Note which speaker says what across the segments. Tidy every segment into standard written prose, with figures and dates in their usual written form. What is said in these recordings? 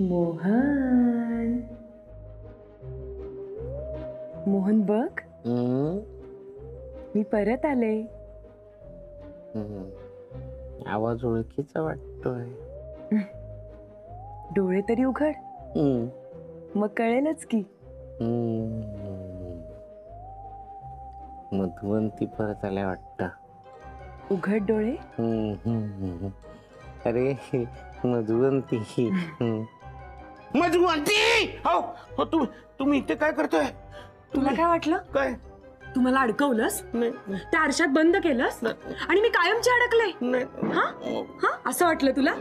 Speaker 1: मोहन, मोहन बघ, मी परत आले.
Speaker 2: आवाज ओळखीचा वाटतोय.
Speaker 1: डोळे तरी उघड, मग कळेलच की.
Speaker 2: मधुवंती परत आल्या वाटतं.
Speaker 1: उघड डोळे.
Speaker 2: अरे मधुवंती. मधुवंती, हो तुम्ही इथे काय करतोय?
Speaker 1: तुला काय वाटलं?
Speaker 2: काय
Speaker 1: तू मला अडकवलंस, त्या आरशात बंद केलंस आणि मी कायमची अडकले. हा असं वाटलं तुला?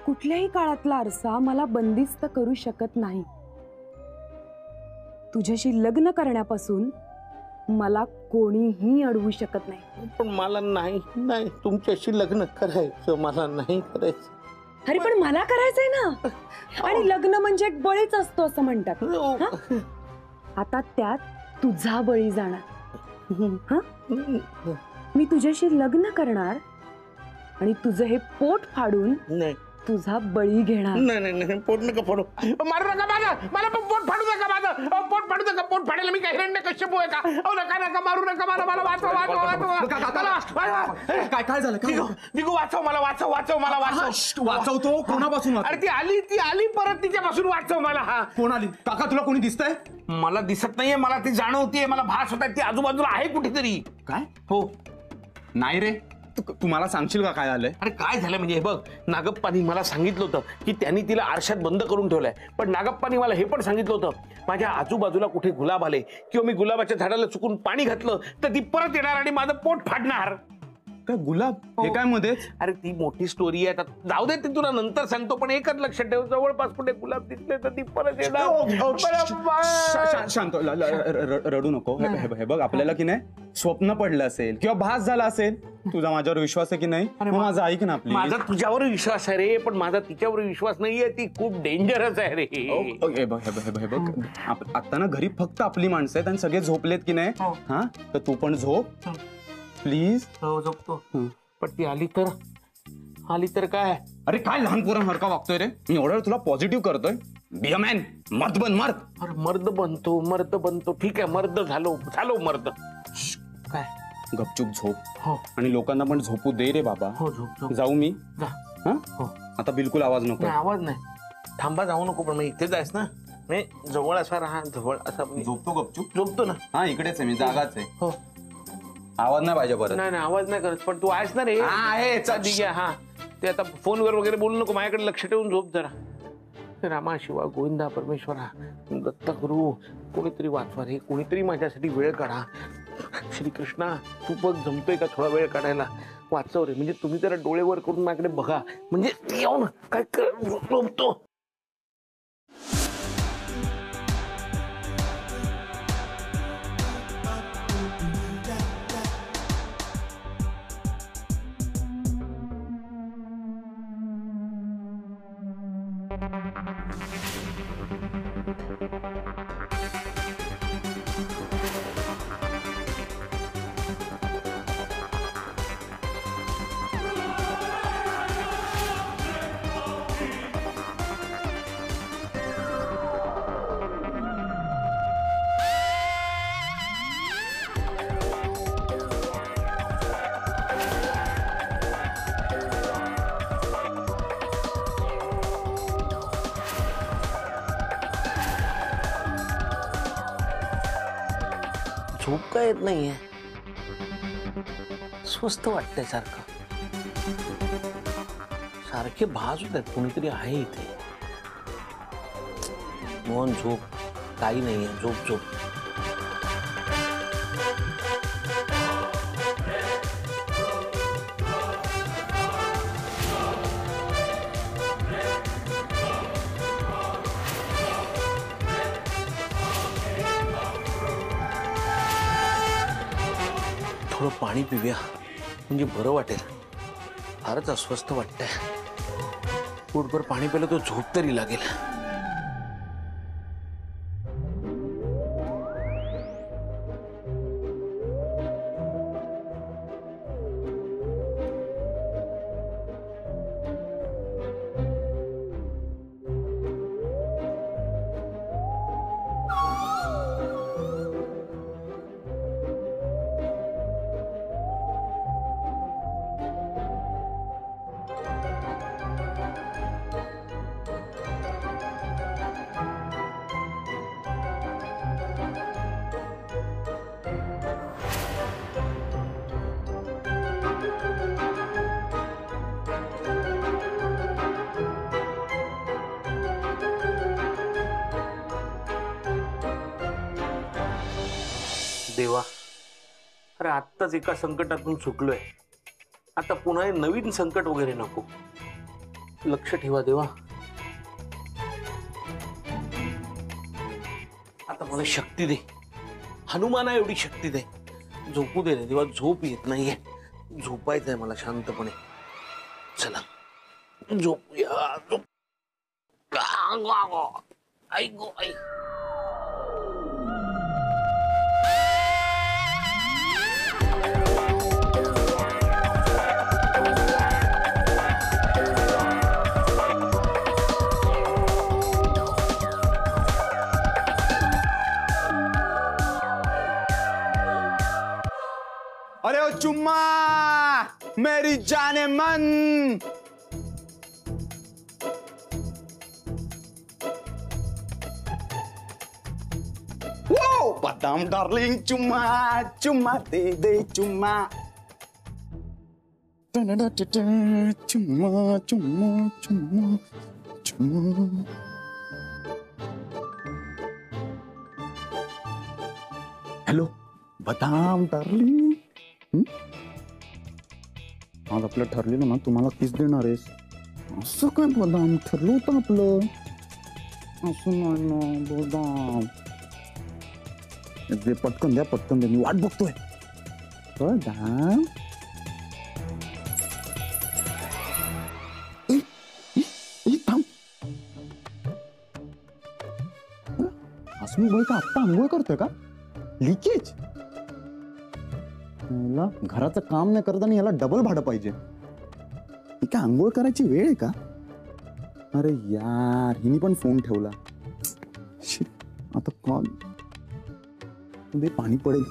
Speaker 1: कुठल्याही काळातला आरसा मला बंदिस्त करू शकत नाही. तुझ्याशी लग्न करण्यापासून मला कोणीही अडवू शकत नाही.
Speaker 2: पण मला नाही तुमच्याशी लग्न करायचं, मला नाही करायचं.
Speaker 1: अरे पण मला करायचंय ना. आणि लग्न म्हणजे एक बळीच असतो असं म्हणतात. आता त्यात तुझा बळी जाणार. मी तुझ्याशी लग्न करणार आणि तुझं हे पोट फाडून तुझा बळी घेणार.
Speaker 2: नाही पोट नका फाडू, मारू नका माझं, मला पोट फाडू नका माझं, पोट फाडू नका. पोट फाडायला मी काय हिरण्यकश्यप आहे का? नका मारू नका मला, वाचव.
Speaker 3: काय झालं?
Speaker 2: दिगू वाचव मला, वाचव मला,
Speaker 3: वाचवतो कोणापासून?
Speaker 2: अरे ती आली परत, तिच्यापासून वाचव मला. हा
Speaker 3: कोण आली? काका तुला कोणी दिसतंय?
Speaker 2: मला दिसत नाहीये, मला ती जाणवतीये, मला भास होत आहे ती आजूबाजूला आहे कुठेतरी.
Speaker 3: काय?
Speaker 2: हो.
Speaker 3: नाही रे, तुम्हाला सांगशील का काय झालंय?
Speaker 2: अरे काय झालं म्हणजे, हे बघ, नागप्पानी मला सांगितलं होतं की त्यांनी तिला आरशात बंद करून ठेवलंय. पण नागप्पानी मला हे पण सांगितलं होतं, माझ्या आजूबाजूला कुठे गुलाब आले किंवा मी गुलाबाच्या झाडाला चुकून पाणी घातलं तर ती परत येणार आणि माझं पोट फाडणार.
Speaker 3: काय गुलाब? हे काय मध्ये?
Speaker 2: अरे ती मोठी स्टोरी आहे, जाऊ दे, ती तुला नंतर सांगतो. पण एकच लक्षात ठेव, जवळपास कुठे गुलाब दिसले तर ती परत येणार.
Speaker 3: शांत, रडू नको. हे बघ, आपल्याला की नाही स्वप्न पडलं असेल किंवा भास झाला असेल. तुझा माझ्यावर विश्वास आहे की नाही? माझा ऐक ना.
Speaker 2: माझा तुझ्यावर विश्वास आहे रे, पण माझा तिच्यावर विश्वास नाहीये. ती खूप डेंजरस आहे रे.
Speaker 3: हे बघ, आता ना घरी फक्त आपली माणसं आहेत आणि सगळे झोपलेत की नाही. हा, तर तू पण झोप प्लीज.
Speaker 2: हो झोपतो. पण ती आली तर काय?
Speaker 3: अरे काय लहान पोरांसारखा वागतोय रे? मी एवढं तुला पॉझिटिव्ह करतोय. बी अ मॅन, मर्द बन.
Speaker 2: अरे मर्द बनतो. ठीक आहे, मर्द झालो मर्द. काय?
Speaker 3: गपचूप झोप.
Speaker 2: हो.
Speaker 3: आणि लोकांना पण झोपू दे रे बाबा.
Speaker 2: हो झोप.
Speaker 3: जाऊ मी?
Speaker 2: जा. हो.
Speaker 3: आता बिलकुल आवाज नको.
Speaker 2: आवाज नाही. थांबा, जाऊ नको. पण मग इथेच आहेस ना? नाही, जवळ असा राहा, जवळ असा.
Speaker 3: झोपतो गपचूप.
Speaker 2: झोपतो ना.
Speaker 3: हा, इकडेच आहे मी, जागाच आहे.
Speaker 2: हो.
Speaker 3: आवाज नाही पाहिजे परत.
Speaker 2: नाही आवाज नाही करत. पण तू आहेस ना रे?
Speaker 3: आहे.
Speaker 2: हा, ते आता फोनवर वगैरे बोलू नको, माझ्याकडे लक्ष ठेवून झोप जरा. रामा शिवा गोविंदा परमेश्वरा दत्तगुरु, कोणीतरी वाचवा रे, कोणीतरी माझ्यासाठी वेळ काढा. श्रीकृष्णा, तू बघ जमतोय का थोडा वेळ काढायला? वाचव रे. म्हणजे तुम्ही जरा डोळे वर करून माझ्याकडे बघा, म्हणजे येऊ ना काय झोपतो. झोप काय येत नाहीये, स्वस्त वाटतंय सारखे भास होत आहेत, कोणीतरी आहे इथे. मोहन झोप, काही नाहीये, झोप. थोडं पाणी पिऊया म्हणजे बरं वाटेल. फारच अस्वस्थ वाटतंय. पोटभर पाणी पिलं तर झोप तरी लागेल. देवा, अरे आत्ताच एका संकटातून सुटलोय, आता पुन्हा हे नवीन संकट वगैरे नको. लक्ष ठेवा देवा. आता मला शक्ती दे, हनुमाना एवढी शक्ती दे. झोपू दे रे देवा, झोप येत नाहीये. झोपायचंय मला शांतपणे. चला झोपूया. झोप. आई गो आई.
Speaker 3: अरे ओ चुम्मा, मेरी जाने मन. वो बदाम डार्लिंग, चुम्मा चुम्मा दे दे चुम्मा. चुम्मा चुम्मा चुम्मा चुम्मा. हॅलो बदाम डार्लिंग. आज आपलं ठरलेलं ना, तुम्हाला किस देणार आहेस. असं काय बदाम ठरलं होतं आपलं. असं नाही ना बदाम. दे पटकन द्या, पटकन द्या, मी वाट बघतोय. बदाम थांब. हसमुख भाई का आत्ता आंघोळ करतोय का? लिकेज. याला घराचं काम नाही करत आणि याला डबल भाडं पाहिजे. ही काय आंघोळ करायची वेळ आहे का? अरे यार, हिने पण फोन ठेवला. आता कॉल दे, पाणी पडेल.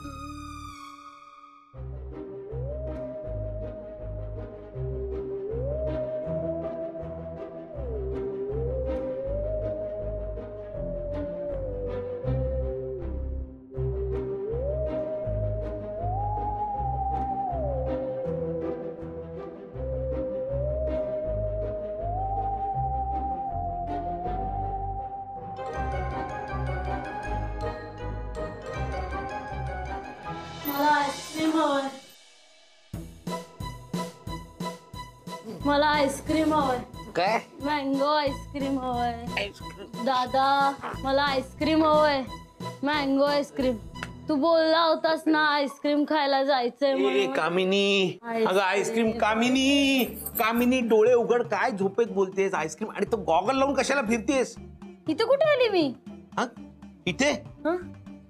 Speaker 4: मला आईस्क्रीम हवंय.
Speaker 2: काय?
Speaker 4: मँगो आईस्क्रीम हवंय. दादा मला आईस्क्रीम हवंय. Mango ice cream. तू बोलला होतास ना आईस्क्रीम खायला जायचंय म्हणून.
Speaker 2: कामिनी, अगं आईस्क्रीम. कामिनी, कामिनी डोळे उघड. काय झोपेत बोलतेस? आईस्क्रीम आणि तो गॉगल लावून कशाला फिरतेस?
Speaker 4: इथे कुठे आली मी?
Speaker 2: इथे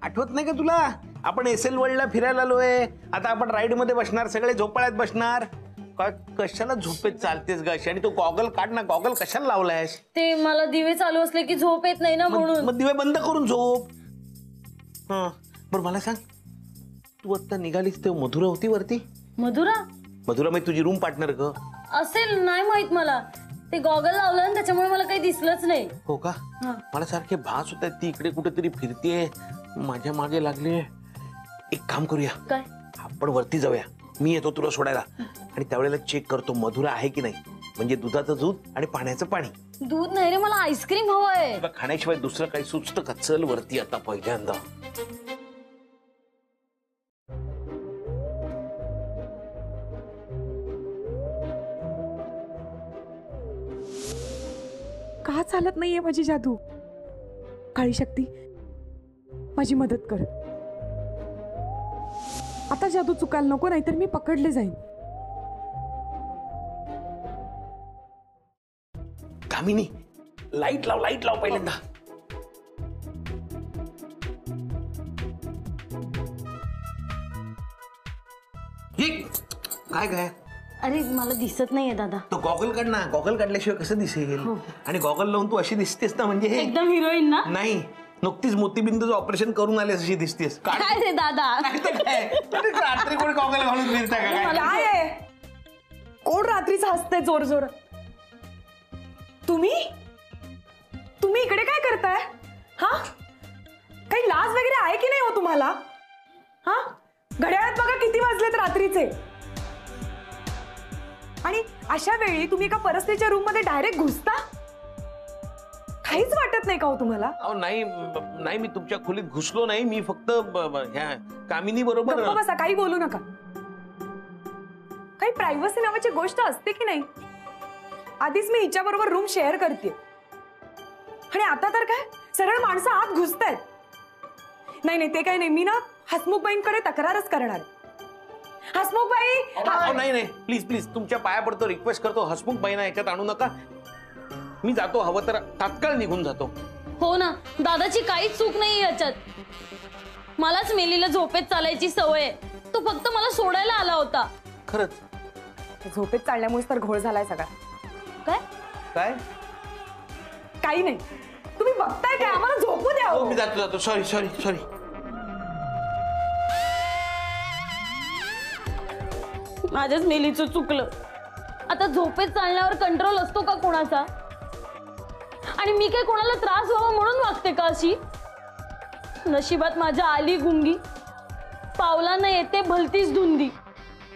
Speaker 2: आठवत नाही का तुला? आपण एसएल वर्ल्डला फिरायला आलोय. आता आपण राईड मध्ये बसणार, सगळे झोपाळ्यात बसणार. कशाला झोपेत चालतेस ग अशी? आणि तो गॉगल काढ ना. गॉगल कशाला लावलायस?
Speaker 4: ते मला दिवे चालू असले की झोप येत नाही ना म्हणून.
Speaker 2: मग दिवे बंद करून झोप. बरं मला सांग, तू आता निघालीस ते मधुरा होती वरती?
Speaker 4: मधुरा?
Speaker 2: मधुरा म्हणजे तुझी रूम पार्टनर ग
Speaker 4: असेल, नाही माहित मला. ते गॉगल लावलं आणि त्याच्यामुळे मला काही दिसलंच नाही.
Speaker 2: हो का? मला सारखे भास होत आहेत ती इकडे कुठेतरी फिरतीये, माझ्या मागे लागली. एक काम करूया,
Speaker 4: काय?
Speaker 2: आपण वरती जाऊया. मी येतो तुला सोडायला आणि त्यावेळेला चेक करतो मधुरा आहे की नाही. म्हणजे दुधाचं दूध आणि पाण्याचं पाणी.
Speaker 4: दूध नाही रे, मला आईस्क्रीम हवंय.
Speaker 2: खाण्याशिवाय दुसरं काही सुचतं का? चल वरती आता पहिल्यांदा.
Speaker 1: का चालत नाहीये माझी जादू? काळी शक्ती, माझी मदत कर. आता जादू चुकायला नको, नाहीतर मी पकडले जाईन.
Speaker 2: कामिनी, लाईट लाव, लाईट लाव पहिल्यांदा. काय काय?
Speaker 4: अरे मला दिसत नाहीये दादा.
Speaker 2: तो गॉगल काढ ना. गॉगल काढल्याशिवाय कसं दिसेल? आणि गॉगल लावून तू अशी दिसतेस ना, म्हणजे हे
Speaker 4: एकदम हिरोईन ना?
Speaker 2: नाही, नुकतीच मोतीबिंदूचं ऑपरेशन करून आले अशी दिसतेस.
Speaker 4: काय रे दादा?
Speaker 2: रात्री कोणी गॉगल घालून फिरता का?
Speaker 1: काय आहे? कोण रात्रीचं हसतंय जोर जोर? तुम्ही तुम्ही इकडे काय करताय? हा, काही लाज वगैरे आहे की नाही हो तुम्हाला? हा, घड्याळात बघा किती वाजलेत रात्रीचे. आणि अशा वेळी तुम्ही एका परस्त्रीच्या रूम मध्ये डायरेक्ट घुसता? काहीच वाटत नाही का हो तुम्हाला?
Speaker 2: नाही नाही, मी तुमच्या खोलीत घुसलो नाही. मी फक्त ह्या कामिनी बरोबर
Speaker 1: गप्प बसा, काही बोलू नका. काही प्रायव्हसी नावाची गोष्ट असते की नाही? आधीच मी हिच्या बरोबर रूम शेअर करते आणि आता तर काय सरळ माणसं आत घुसतायत. नाही नाही, ते काही नाही. मी ना हसमुखबाईंकडे तक्रारच करणार. हसमुखबाई,
Speaker 2: नाही नाही, प्लीज प्लीज तुमच्या पाया पडतो, रिक्वेस्ट करतो, हसमुख बाईंना याच्यात आणू नका. मी जातो, हवं तर तात्काळ निघून जातो.
Speaker 4: हो ना, दादाची काहीच चूक नाही याच्यात. मलाच मेलीला झोपेत चालायची सवय आहे. तो फक्त मला सोडायला आला होता.
Speaker 2: खरंच
Speaker 1: झोपेत चालल्यामुळेच तर घोळ झालाय सगळा.
Speaker 4: काय
Speaker 2: काय?
Speaker 1: काही नाही, तुम्ही बघताय काय? आम्हाला झोपू द्या.
Speaker 2: हो, मी जातो. Sorry sorry sorry.
Speaker 4: माझ्याच मेलीचं चुकलं. आता झोपेत चालण्यावर कंट्रोल असतो का कोणाचा? आणि मी काय कोणाला त्रास व्हावा म्हणून वागते का अशी? नशिबात माझ्या आली गुंगी, पावलांना येते भलतीच धुंदी.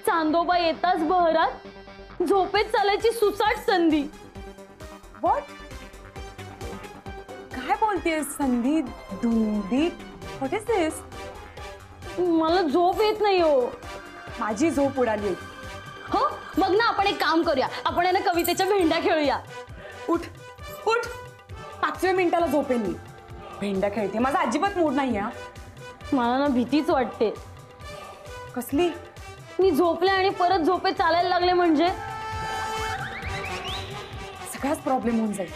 Speaker 4: चांदोबा येताच बहरात, झोपेत चालायची सुसाट संधी.
Speaker 1: व्हॉट? काय बोलतेस? संधी धुंदी? व्हॉट इज दिस?
Speaker 4: मला झोप येत नाही हो.
Speaker 1: माझी झोप उडाली.
Speaker 4: हो मग ना आपण एक काम करूया, आपण आहे ना कवितेच्या भेंड्या खेळूया.
Speaker 1: उठ उठ, 5व्या मिनिटाला झोपेन मी. भेंड्या खेळते? माझा अजिबात मूड नाही.
Speaker 4: मला ना भीतीच वाटते.
Speaker 1: कसली?
Speaker 4: मी झोपले आणि परत झोपेत चालायला लागले म्हणजे
Speaker 1: सगळाच प्रॉब्लेम होऊन जाईल.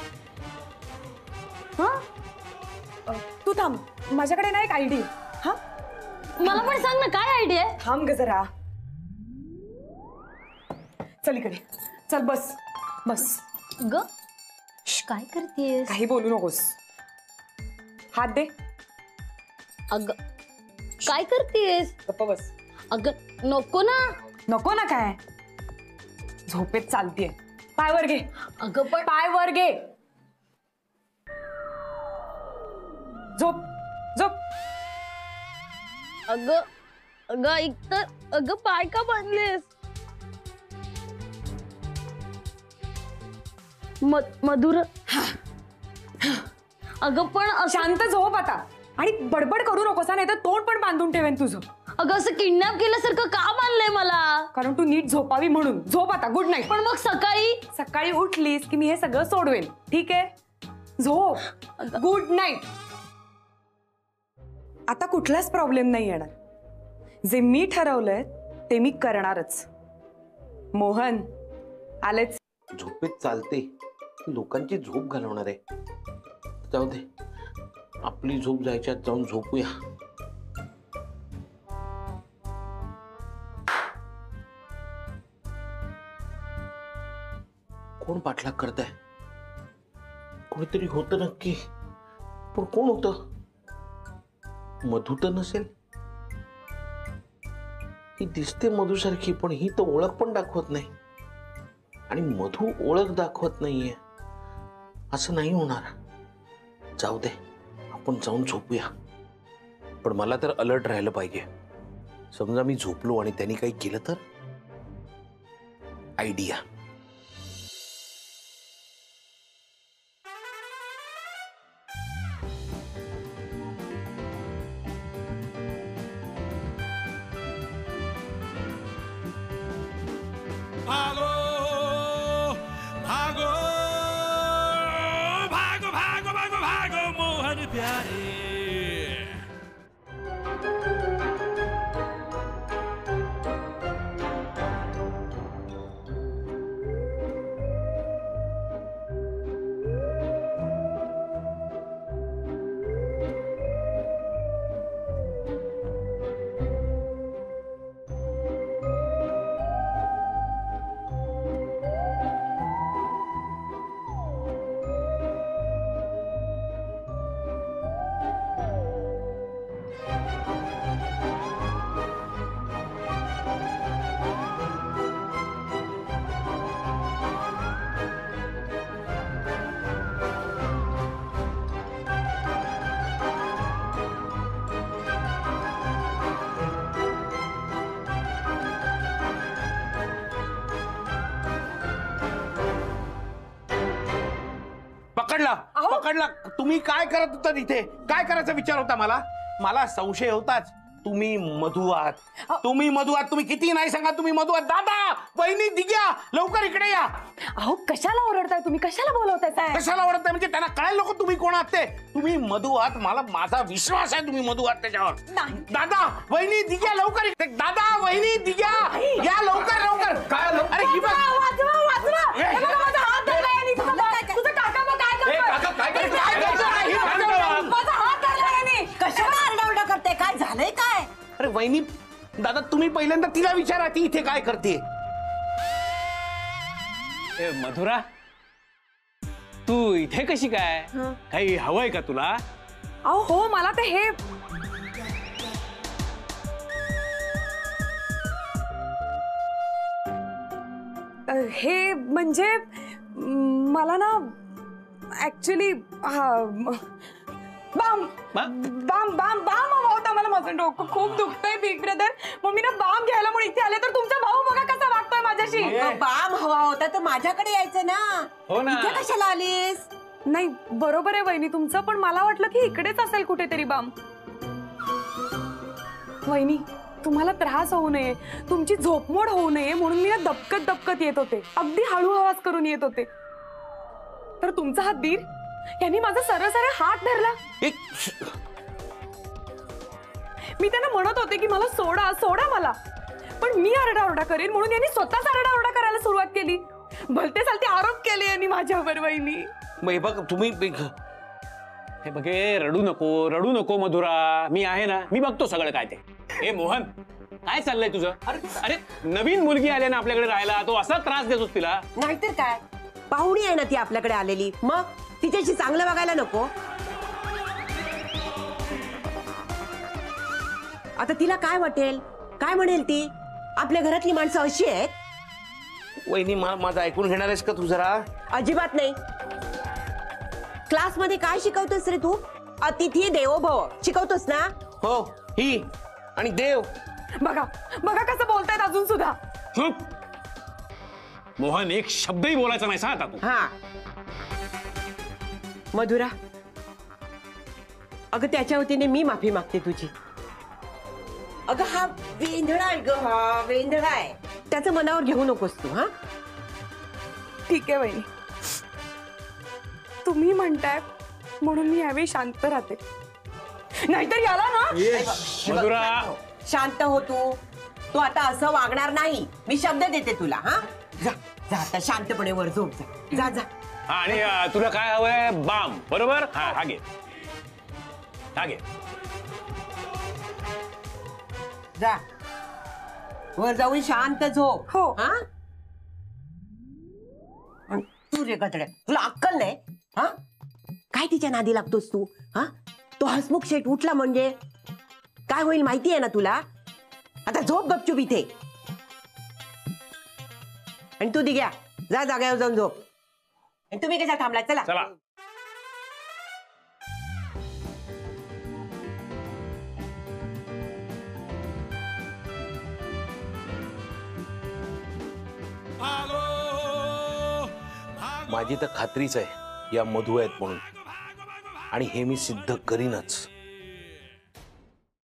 Speaker 1: हा, तू थांब, माझ्याकडे ना एक आयडिया. हा,
Speaker 4: मला पण सांग ना काय आयडिया आहे.
Speaker 1: थांब ग जरा. चल इकडे, चल बस बस.
Speaker 4: ग काय करतेस?
Speaker 1: काही बोलू नकोस. हात दे.
Speaker 4: अग काय करतेस?
Speaker 1: गप्प बस.
Speaker 4: अग नको ना.
Speaker 1: नको ना काय? झोपेत चालतीये. पाय वर घे.
Speaker 4: अगं पण
Speaker 1: पाय वर घे. झोप झोप.
Speaker 4: अग अग ऐक तर, अग पाय का बांधलेस? मधुर. अगं पण
Speaker 1: शांत झोप आता आणि बडबड करू नकोस, नाही तर तोंड पण बांधून ठेवेन तुझं.
Speaker 4: अगं असं किडनॅप केल्यासारखं का बांधलंय मला?
Speaker 1: कारण तू नीट झोपावी म्हणून. झोप आता. Good night.
Speaker 4: पण मग सकाळी
Speaker 1: सकाळी उठलीस की मी हे सगळं सोडवेन. ठीक आहे? झोप. Good night. आता कुठलाच प्रॉब्लेम नाही येणार. जे मी ठरवलंय ते मी करणारच. मोहन आलेच.
Speaker 2: झोपेत चालते, लोकांची झोप घालवणार आहे. जाऊ दे, आपली झोप जायच्यात जाऊन झोपूया. कोण पाठलाग करताय? कोणीतरी होतं नक्की, पण कोण होतं? मधू तर नसेल? ही दिसते मधूसारखी, पण ही तर ओळख पण दाखवत नाही. आणि मधू ओळख दाखवत नाहीये. असं नाही होणार. जाऊ दे, आपण जाऊन झोपूया. पण मला तर अलर्ट राहिलं पाहिजे. समजा मी झोपलो आणि त्यांनी काही केलं तर? आयडिया.
Speaker 5: भागो भागो भागो भागो भागो भागो मोहन प्यारे.
Speaker 2: पकडला पकडला. तुम्ही काय करत होता तिथे? काय करायचा विचार होता मला? मला संशय होताच. तुम्ही मधू आहात, तुम्ही मधू आहात. तुम्ही किती नाही सांगा, तुम्ही मधू आहात. दादा, वहिनी, दिग्या, लवकर इकडे या.
Speaker 1: अहो कशाला ओरडताय तुम्ही, कशाला बोलवताय साहेब?
Speaker 2: कशाला आवडत म्हणजे त्यांना कळायला नको तुम्ही कोण आहात ते. तुम्ही मधू आहात, मला माझा विश्वास आहे तुम्ही मधू आहात त्याच्यावर. दादा, वहिनी, दिग्या, लवकर इकडे. दादा, वहिनी, दिग्या, या लवकर लवकर. काय अरे ही बघ.
Speaker 1: वाचवा वाचवा. हे बघा, माझा हात धरलाय यांनी. तुझं काका मग काय करतोय? माझा हात धरलाय यांनी.
Speaker 6: कशाला आरडाओरडा करते? काय झालंय काय?
Speaker 2: अरे वहिनी, दादा तुम्ही पहिल्यांदा तिला विचारा ती इथे काय करते.
Speaker 7: ए मधुरा, तू इथे कशी काय? काही हवंय का तुला?
Speaker 1: अहो हो, मला ते हे हे म्हणजे मला ना actually balm balm balm balm हवा होता मला. माझं डोकं खूप दुखतंय बिग ब्रदर. मग मी ना बाम घ्यायला म्हणून इथे आले, तर तुमचा भाऊ बघा कसा वागतोय माझ्याशी.
Speaker 6: बाम हवा होता तर माझ्याकडे यायचं ना.
Speaker 7: हो ना.
Speaker 6: इथे कशाला आलीस?
Speaker 1: नाही बरोबर आहे वहिनी तुमचं, पण मला वाटलं की इकडेच असेल कुठेतरी बाम. वहिनी तुम्हाला त्रास होऊ नये, तुमची झोपमोड होऊ नये म्हणून मी ना दबकत दबकत येत होते, अगदी हळू आवाज करून येत होते. तर तुमचा हा दीर यांनी माझा सरळ सरळ हात धरला. मी त्यांना म्हणत होते की मला सोडा सोडा मला, पण मी आरडाओरडा करेन म्हणून यांनी स्वतःच आरडाओरडा करायला सुरुवात केली. भलते चालते आरोप केले यांनी माझ्यावर. वहिनी
Speaker 2: मग बघ तुम्ही
Speaker 7: हे बघे, रडू नको मधुरा, मी आहे ना, मी बघतो सगळं काय ते. हे मोहन, काय चाललंय तुझं? अरे नवीन मुलगी आली ना आपल्याकडे राहायला, तो असा त्रास देतोस तिला?
Speaker 6: नाहीतर काय, पाहुणी आहे ना ती आपल्याकडे आलेली, मग तिच्याशी चांगलं बघायला नको? आता तिला काय वाटेल, काय म्हणेल ती? आपल्या घरातली माणसं अशी आहेत.
Speaker 2: वहिनी माझं ऐकून घेणार आहेस का तू जरा?
Speaker 6: अजिबात नाही. क्लासमध्ये काय शिकवतोस रे तू? अतिथी देवो भव शिकवतोस ना?
Speaker 2: हो, ही आणि देव.
Speaker 1: बघा बघा कसं बोलतायत अजून सुद्धा.
Speaker 7: चुप मोहन, एक शब्दही बोलायचा नाही आता तू.
Speaker 6: हा मधुरा, अगं त्याच्या वतीने मी माफी मागते तुझी. अगं हा वेंधळा आहे ग, हा वेंधळा आहे. त्याचं मनावर घेऊ नकोस तू. हा
Speaker 1: ठीक आहे वहिनी, तुम्ही म्हणताय म्हणून मी यावेळी शांत राहते, नाहीतर याला ना.
Speaker 7: मधुरा,
Speaker 6: शांत हो तू. तू आता असं वागणार नाही, मी शब्द देते तुला. हा जा जा आता शांतपणे वर झोप जा. जा जा.
Speaker 7: हा, आणि तुला काय हवंय? बाम, बरोबर? हा हा घे, हा घे.
Speaker 6: जा वर जाऊन शांत झोप.
Speaker 1: हो.
Speaker 6: हा आणि तू रे गधड्या, तुला अक्कल नाही? हा काय तिच्या नादी लागतोस तू? हा तो हसमुख शेठ उठला म्हणजे काय होईल माहिती आहे ना तुला? आता झोप गपचूप इथे. आणि तू दिग्या, जा जागेवर जाऊन झोप. आणि तुम्ही कशा थांबला? चला
Speaker 7: चला.
Speaker 2: माझी तर खात्रीच आहे या मधू आहेत म्हणून, आणि हे मी सिद्ध करीनच.